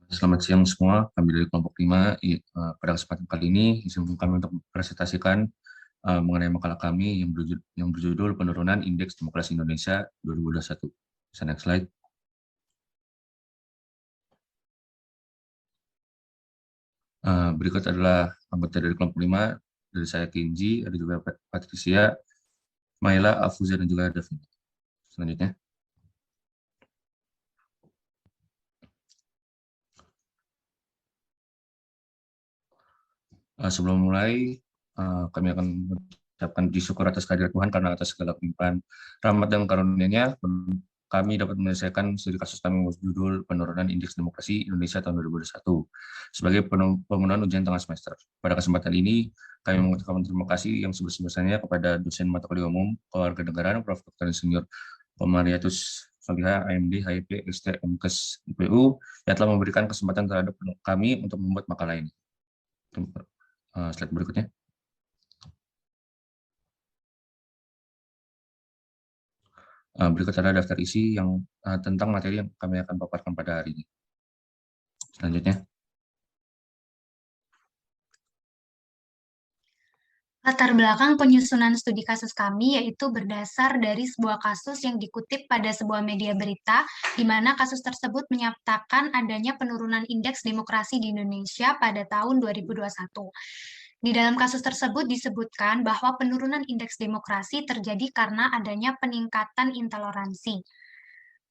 Selamat siang semua, kami dari kelompok 5. Pada kesempatan kali ini, izinkan kami untuk mempresentasikan mengenai makalah kami yang berjudul Penurunan Indeks Demokrasi Indonesia 2021. Bisa next slide. Berikut adalah anggota dari kelompok 5, dari saya Kenji, ada juga Patricia, Maila, Afuza, dan juga Davina. Selanjutnya. Sebelum mulai, kami akan mengucapkan puji syukur atas kehadiran Tuhan karena atas segala limpahan rahmat dan karunia-Nya kami dapat menyelesaikan studi kasus kami berjudul Penurunan Indeks Demokrasi Indonesia tahun 2021 sebagai pemenuhan ujian tengah semester. Pada kesempatan ini, kami mengucapkan terima kasih yang sebesar-besarnya kepada dosen mata kuliah umum Kewarganegaraan Prof. Dr. Insinyur Komariatus Soliha, AMD, HIP, ST, MKes, IPU, yang telah memberikan kesempatan terhadap kami untuk membuat makalah ini. Slide berikutnya. Berikut adalah daftar isi yang tentang materi yang kami akan paparkan pada hari ini. Selanjutnya. Latar belakang penyusunan studi kasus kami yaitu berdasar dari sebuah kasus yang dikutip pada sebuah media berita, di mana kasus tersebut menyatakan adanya penurunan indeks demokrasi di Indonesia pada tahun 2021. Di dalam kasus tersebut disebutkan bahwa penurunan indeks demokrasi terjadi karena adanya peningkatan intoleransi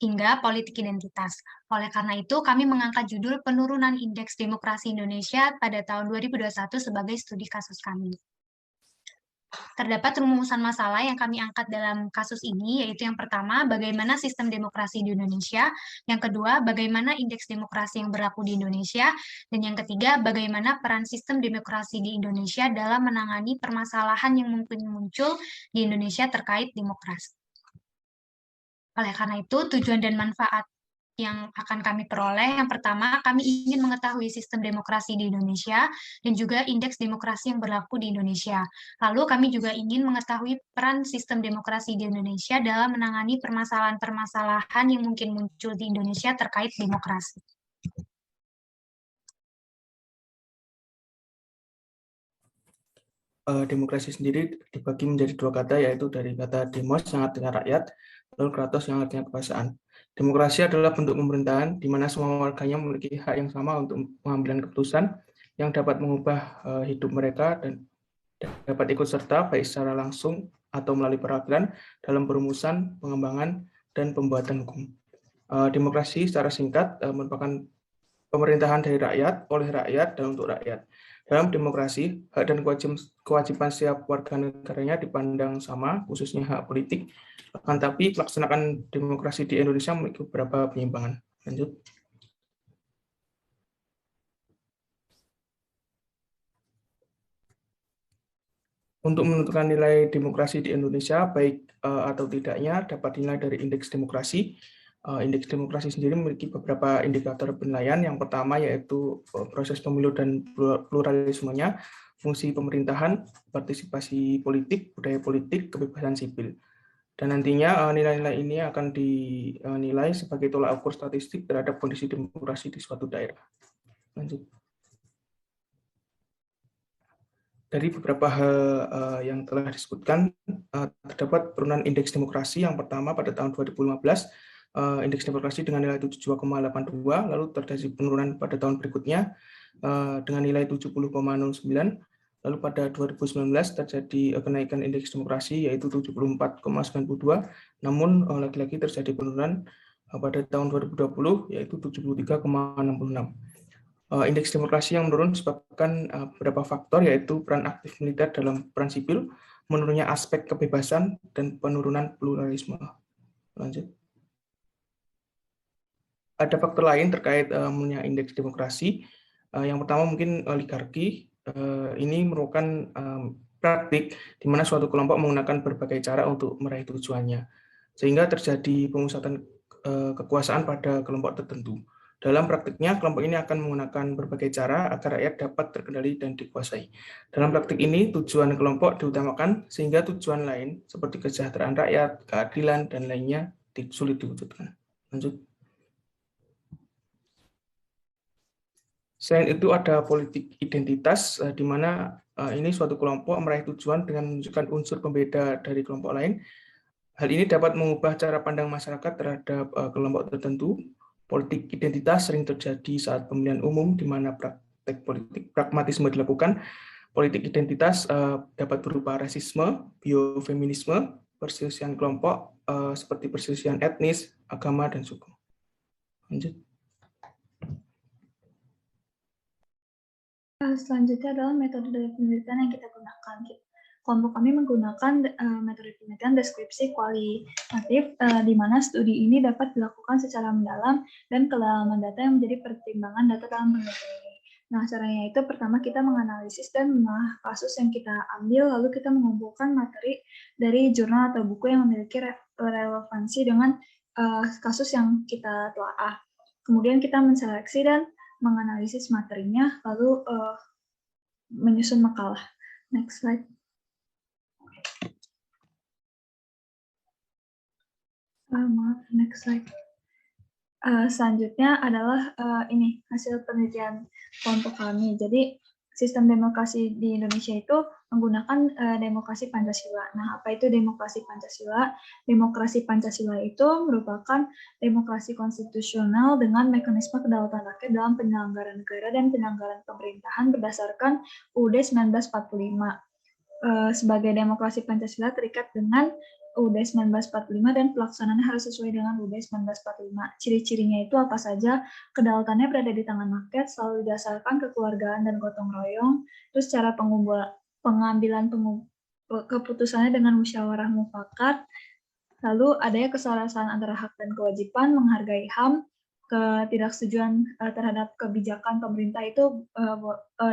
hingga politik identitas. Oleh karena itu, kami mengangkat judul Penurunan Indeks Demokrasi Indonesia pada tahun 2021 sebagai studi kasus kami. Terdapat rumusan masalah yang kami angkat dalam kasus ini, yaitu yang pertama, bagaimana sistem demokrasi di Indonesia, yang kedua, bagaimana indeks demokrasi yang berlaku di Indonesia, dan yang ketiga, bagaimana peran sistem demokrasi di Indonesia dalam menangani permasalahan yang mungkin muncul di Indonesia terkait demokrasi. Oleh karena itu, tujuan dan manfaat yang akan kami peroleh, yang pertama, kami ingin mengetahui sistem demokrasi di Indonesia dan juga indeks demokrasi yang berlaku di Indonesia. Lalu kami juga ingin mengetahui peran sistem demokrasi di Indonesia dalam menangani permasalahan-permasalahan yang mungkin muncul di Indonesia terkait demokrasi. Demokrasi sendiri dibagi menjadi dua kata, yaitu dari kata demos yang artinya rakyat, lalu kratos yang artinya kekuasaan. Demokrasi adalah bentuk pemerintahan di mana semua warganya memiliki hak yang sama untuk pengambilan keputusan yang dapat mengubah hidup mereka dan dapat ikut serta baik secara langsung atau melalui perwakilan dalam perumusan, pengembangan, dan pembuatan hukum. Demokrasi secara singkat merupakan pemerintahan dari rakyat, oleh rakyat, dan untuk rakyat. Dalam demokrasi, hak dan kewajiban setiap warga negaranya dipandang sama, khususnya hak politik. Akan tapi pelaksanaan demokrasi di Indonesia memiliki beberapa penyimpangan. Lanjut. Untuk menentukan nilai demokrasi di Indonesia, baik atau tidaknya, dapat dinilai dari indeks demokrasi. Indeks demokrasi sendiri memiliki beberapa indikator penilaian. Yang pertama yaitu proses pemilu dan pluralismenya, fungsi pemerintahan, partisipasi politik, budaya politik, kebebasan sipil. Dan nantinya nilai-nilai ini akan dinilai sebagai tolak ukur statistik terhadap kondisi demokrasi di suatu daerah. Lanjut. Dari beberapa hal yang telah disebutkan, terdapat penurunan indeks demokrasi. Yang pertama pada tahun 2015, indeks demokrasi dengan nilai 72,82, lalu terjadi penurunan pada tahun berikutnya dengan nilai 70,09, lalu pada 2019 terjadi kenaikan indeks demokrasi yaitu 74,92, namun lagi-lagi terjadi penurunan pada tahun 2020 yaitu 73,66. Indeks demokrasi yang menurun disebabkan beberapa faktor, yaitu peran aktif militer dalam peran sipil, menurunnya aspek kebebasan, dan penurunan pluralisme. Lanjut. Ada faktor lain terkait menurunnya indeks demokrasi. Yang pertama mungkin oligarki. Ini merupakan praktik di mana suatu kelompok menggunakan berbagai cara untuk meraih tujuannya, sehingga terjadi pemusatan kekuasaan pada kelompok tertentu. Dalam praktiknya, kelompok ini akan menggunakan berbagai cara agar rakyat dapat terkendali dan dikuasai. Dalam praktik ini, tujuan kelompok diutamakan sehingga tujuan lain seperti kesejahteraan rakyat, keadilan, dan lainnya sulit diwujudkan. Lanjut. Selain itu ada politik identitas, di mana ini suatu kelompok meraih tujuan dengan menunjukkan unsur pembeda dari kelompok lain. Hal ini dapat mengubah cara pandang masyarakat terhadap kelompok tertentu. Politik identitas sering terjadi saat pemilihan umum, di mana praktek politik pragmatisme dilakukan. Politik identitas dapat berupa rasisme, biofeminisme, perselisihan kelompok, seperti perselisihan etnis, agama, dan suku. Lanjut. Selanjutnya adalah metode penelitian yang kita gunakan. Kelompok kami menggunakan metode penelitian deskripsi kualitatif, di mana studi ini dapat dilakukan secara mendalam dan kedalaman data yang menjadi pertimbangan data dalam penelitian ini. Nah, caranya itu pertama kita menganalisis dan mengolah kasus yang kita ambil, lalu kita mengumpulkan materi dari jurnal atau buku yang memiliki relevansi dengan kasus yang kita telah. Kemudian kita menseleksi dan menganalisis materinya, lalu menyusun makalah. Next slide. Next slide. Selanjutnya adalah ini hasil penelitian kelompok kami. Jadi sistem demokrasi di Indonesia itu menggunakan demokrasi Pancasila. Nah, apa itu demokrasi Pancasila? Demokrasi Pancasila itu merupakan demokrasi konstitusional dengan mekanisme kedaulatan rakyat dalam penyelenggaraan negara dan penyelenggaraan pemerintahan berdasarkan UUD 1945. Sebagai demokrasi Pancasila terikat dengan UUD 1945 dan pelaksanaannya harus sesuai dengan UUD 1945. Ciri-cirinya itu apa saja? Kedaulatannya berada di tangan rakyat, selalu didasarkan kekeluargaan dan gotong royong, terus cara pengambilan keputusannya dengan musyawarah mufakat, lalu adanya keselarasan antara hak dan kewajiban, menghargai HAM, ketidaksetujuan terhadap kebijakan pemerintah itu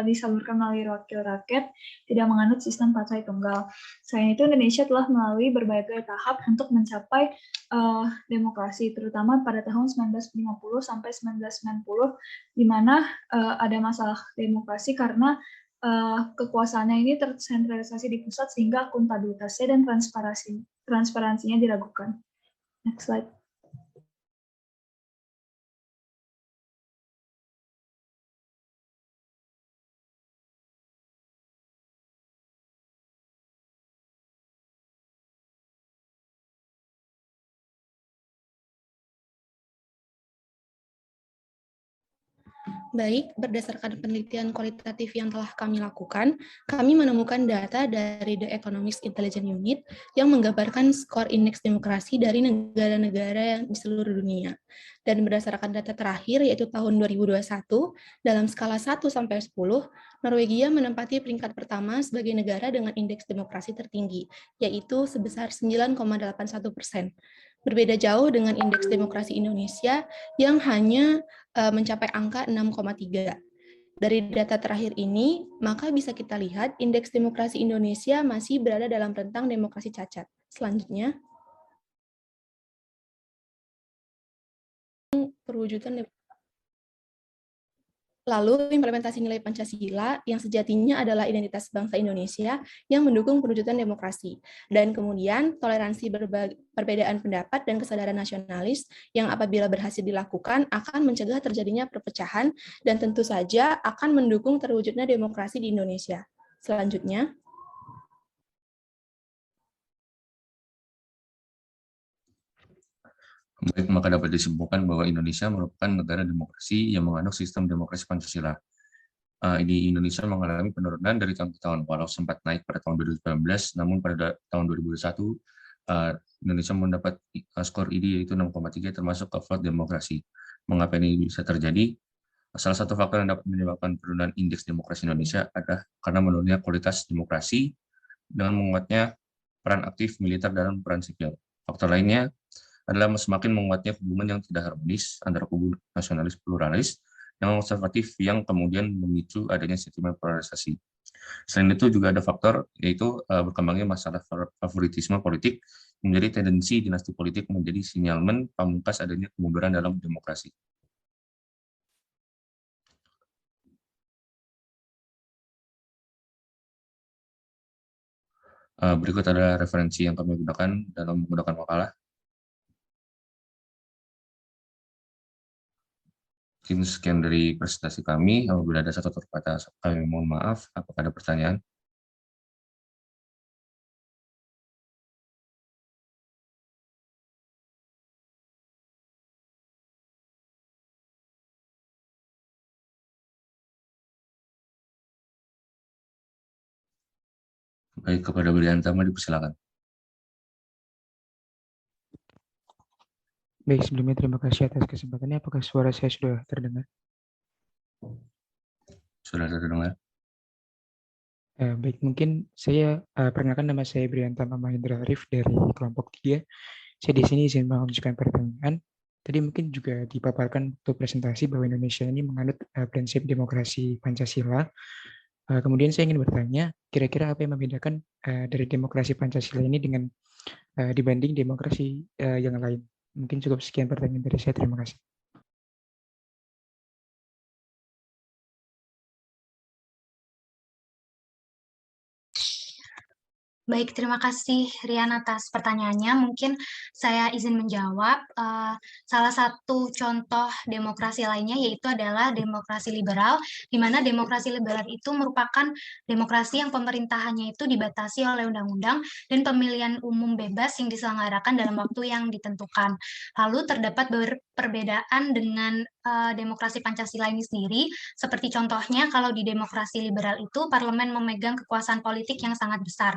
disalurkan melalui wakil rakyat, tidak menganut sistem partai tunggal. Selain itu, Indonesia telah melalui berbagai tahap untuk mencapai demokrasi, terutama pada tahun 1950 sampai 1990, di mana ada masalah demokrasi karena kekuasaannya ini tersentralisasi di pusat sehingga akuntabilitasnya dan transparansinya diragukan. Next slide. Baik, berdasarkan penelitian kualitatif yang telah kami lakukan, kami menemukan data dari The Economics Intelligence Unit yang menggambarkan skor indeks demokrasi dari negara-negara di seluruh dunia. Dan berdasarkan data terakhir, yaitu tahun 2021, dalam skala 1 sampai 10, Norwegia menempati peringkat pertama sebagai negara dengan indeks demokrasi tertinggi, yaitu sebesar 9,81%. Berbeda jauh dengan indeks demokrasi Indonesia yang hanya mencapai angka 6,3. Dari data terakhir ini, maka bisa kita lihat indeks demokrasi Indonesia masih berada dalam rentang demokrasi cacat. Selanjutnya, perwujudan lalu implementasi nilai Pancasila yang sejatinya adalah identitas bangsa Indonesia yang mendukung perwujudan demokrasi. Dan kemudian toleransi perbedaan pendapat dan kesadaran nasionalis yang apabila berhasil dilakukan akan mencegah terjadinya perpecahan dan tentu saja akan mendukung terwujudnya demokrasi di Indonesia. Selanjutnya. Baik, maka dapat disimpulkan bahwa Indonesia merupakan negara demokrasi yang menganut sistem demokrasi Pancasila. Di Indonesia mengalami penurunan dari tahun ke tahun, walau sempat naik pada tahun 2019, namun pada tahun 2021, Indonesia mendapat skor ID yaitu 6,3 termasuk cohort demokrasi. Mengapa ini bisa terjadi? Salah satu faktor yang dapat menyebabkan penurunan indeks demokrasi Indonesia adalah karena menurunnya kualitas demokrasi dengan menguatnya peran aktif militer dalam peran sipil. Faktor lainnya adalah semakin menguatnya hubungan yang tidak harmonis antara kubu nasionalis pluralis yang konservatif yang kemudian memicu adanya sentimen polarisasi. Selain itu juga ada faktor yaitu berkembangnya masalah favoritisme politik menjadi tendensi dinasti politik menjadi sinyalmen pamungkas adanya kemunduran dalam demokrasi. Berikut adalah referensi yang kami gunakan dalam menggunakan makalah. Mungkin sekian dari presentasi kami. Apabila ada satu kata, kami mohon maaf. Apakah ada pertanyaan? Baik, kepada Briantama dipersilakan. Baik, sebelumnya terima kasih atas kesempatannya. Apakah suara saya sudah terdengar? Sudah terdengar? Baik, mungkin saya perkenalkan, nama saya Briantama Mahendra Arif dari kelompok 3. Saya di sini izin mengajukan pertanyaan. Tadi mungkin juga dipaparkan untuk presentasi bahwa Indonesia ini menganut prinsip demokrasi Pancasila. Kemudian saya ingin bertanya, kira-kira apa yang membedakan dari demokrasi Pancasila ini dengan dibanding demokrasi yang lain? Mungkin cukup sekian pertanyaan dari saya. Terima kasih. Baik, terima kasih Rian atas pertanyaannya. Mungkin saya izin menjawab. Salah satu contoh demokrasi lainnya yaitu adalah demokrasi liberal, di mana demokrasi liberal itu merupakan demokrasi yang pemerintahannya itu dibatasi oleh undang-undang dan pemilihan umum bebas yang diselenggarakan dalam waktu yang ditentukan. Lalu terdapat perbedaan dengan demokrasi Pancasila ini sendiri, seperti contohnya kalau di demokrasi liberal itu parlemen memegang kekuasaan politik yang sangat besar.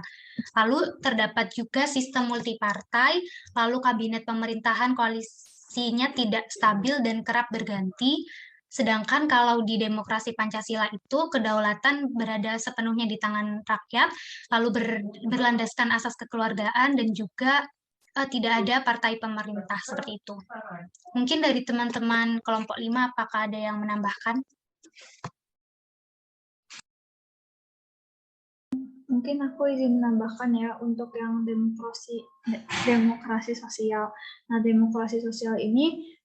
Lalu terdapat juga sistem multipartai, lalu kabinet pemerintahan koalisinya tidak stabil dan kerap berganti. Sedangkan kalau di demokrasi Pancasila itu kedaulatan berada sepenuhnya di tangan rakyat, lalu berlandaskan asas kekeluargaan dan juga tidak ada partai pemerintah seperti itu. Mungkin dari teman-teman kelompok 5 apakah ada yang menambahkan? Mungkin aku izin menambahkan ya untuk yang demokrasi sosial. Nah, demokrasi sosial ini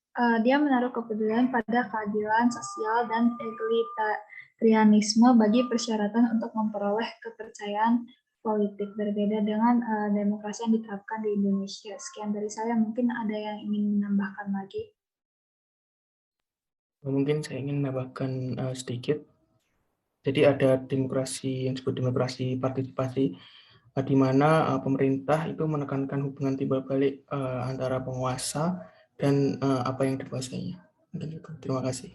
dia menaruh kepedulian pada keadilan sosial dan egalitarianisme bagi persyaratan untuk memperoleh kepercayaan politik, berbeda dengan demokrasi yang diterapkan di Indonesia. Sekian dari saya, mungkin ada yang ingin menambahkan lagi. Mungkin saya ingin menambahkan sedikit. Jadi ada demokrasi yang disebut demokrasi partisipasi, di mana pemerintah itu menekankan hubungan timbal balik antara penguasa dan apa yang dikuasainya. Terima kasih.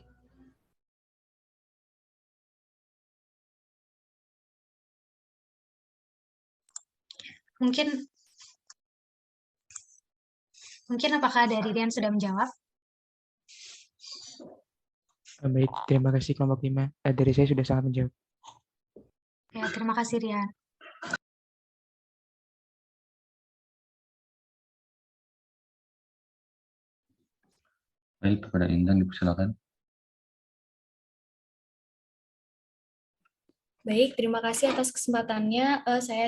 Mungkin apakah dari Rian sudah menjawab? Baik, terima kasih kelompok 5. Dari saya sudah sangat menjawab. Ya, terima kasih Rian. Baik, kepada Intan dipersilakan. Baik, terima kasih atas kesempatannya. Saya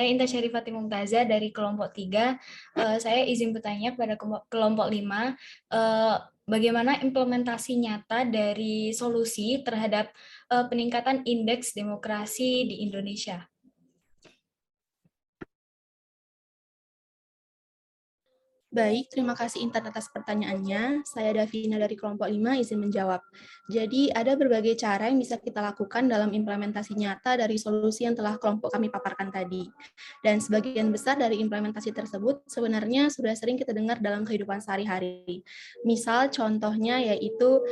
Intan Syarifati Mumtazah dari kelompok 3. Saya izin bertanya pada kelompok 5, bagaimana implementasi nyata dari solusi terhadap peningkatan indeks demokrasi di Indonesia? Baik, terima kasih Intan atas pertanyaannya. Saya Davina dari kelompok 5 izin menjawab. Jadi ada berbagai cara yang bisa kita lakukan dalam implementasi nyata dari solusi yang telah kelompok kami paparkan tadi. Dan sebagian besar dari implementasi tersebut sebenarnya sudah sering kita dengar dalam kehidupan sehari-hari. Misal contohnya yaitu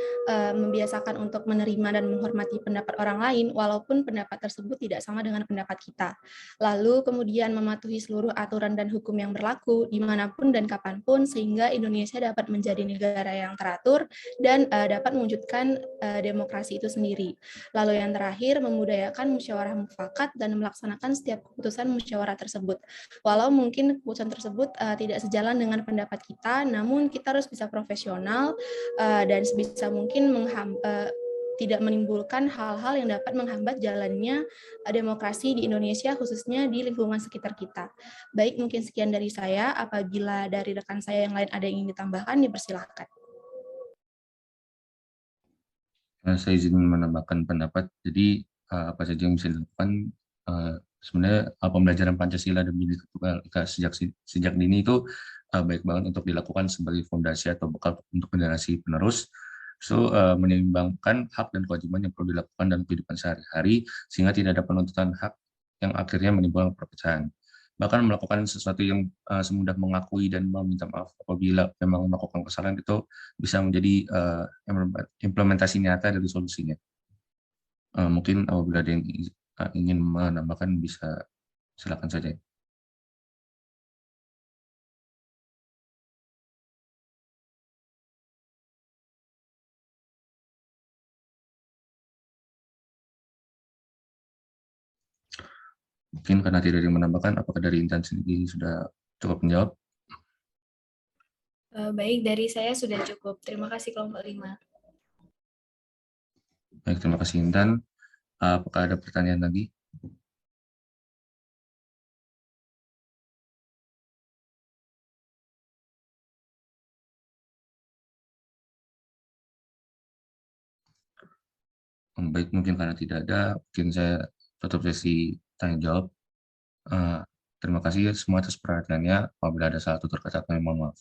membiasakan untuk menerima dan menghormati pendapat orang lain walaupun pendapat tersebut tidak sama dengan pendapat kita. Lalu kemudian mematuhi seluruh aturan dan hukum yang berlaku dimanapun dan kapanpun sehingga Indonesia dapat menjadi negara yang teratur dan dapat mewujudkan demokrasi itu sendiri. Lalu yang terakhir, memudayakan musyawarah mufakat dan melaksanakan setiap keputusan musyawarah tersebut. Walau mungkin keputusan tersebut tidak sejalan dengan pendapat kita, namun kita harus bisa profesional dan sebisa mungkin tidak menimbulkan hal-hal yang dapat menghambat jalannya demokrasi di Indonesia, khususnya di lingkungan sekitar kita. Baik, mungkin sekian dari saya. Apabila dari rekan saya yang lain ada yang ingin ditambahkan, dipersilakan. Saya izin menambahkan pendapat. Jadi apa saja yang bisa dilakukan, sebenarnya pembelajaran Pancasila dan Bhinneka Tunggal Ika sejak dini itu baik banget untuk dilakukan sebagai fondasi atau bekal untuk generasi penerus. Menimbangkan hak dan kewajiban yang perlu dilakukan dalam kehidupan sehari-hari, sehingga tidak ada penuntutan hak yang akhirnya menimbulkan perpecahan. Bahkan melakukan sesuatu yang semudah mengakui dan meminta maaf apabila memang melakukan kesalahan itu bisa menjadi implementasi nyata dari solusinya. Mungkin apabila ada yang ingin menambahkan bisa silakan saja. Mungkin karena tidak ada yang menambahkan, apakah dari Intan sendiri sudah cukup menjawab? Baik, dari saya sudah cukup. Terima kasih kelompok 5. Baik, terima kasih Intan. Apakah ada pertanyaan lagi? Baik, mungkin karena tidak ada, mungkin saya tutup sesi tanya jawab. Terima kasih semua atas perhatiannya. Apabila ada salah tutur kata, kami mohon maaf.